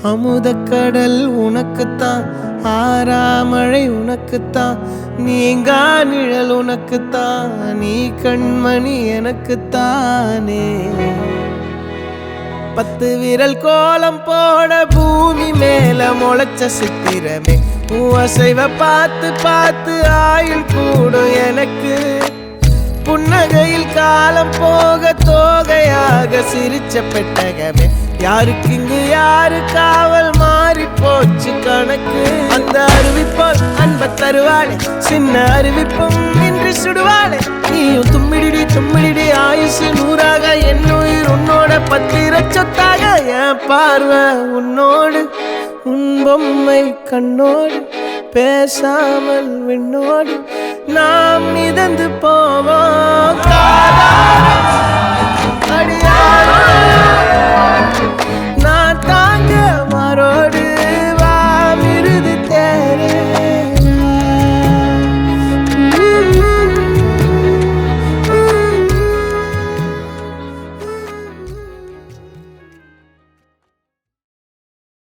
அமுதக்கடல் உனக்குத்தான், ஆறாமழை உனக்குத்தான், நீங்கா நிழல் உனக்குத்தான், நீ கண்மணி எனக்குத்தானே. 10 விரல் கோலம் போட பூமி மேல முளைச்ச சித்திரமே, அசைவ பார்த்து பார்த்து ஆயுள் கூடும் எனக்கு. புன்னகையில் காலம் போக தோகையாக சிரிச்ச பெட்டகமே, யாருக்கு இங்கு யாரு காவல் மாறி போச்சு கணக்கு. அந்த அறிவிப்போல் அன்ப தருவாளே, சின்ன அறிவிப்பும் இன்றி சுடுவாளே. நீயும் தும்மிடி தும்மிடி ஆயுசு 100ஆக, என் உயிர் உன்னோட 10 சொத்தாக. என் பார்வை உன்னோடு, உன் பொம்மை கண்ணோடு, பேசாமல் விண்ணோடு நாம் மிதந்து போவோம். அடியாரோ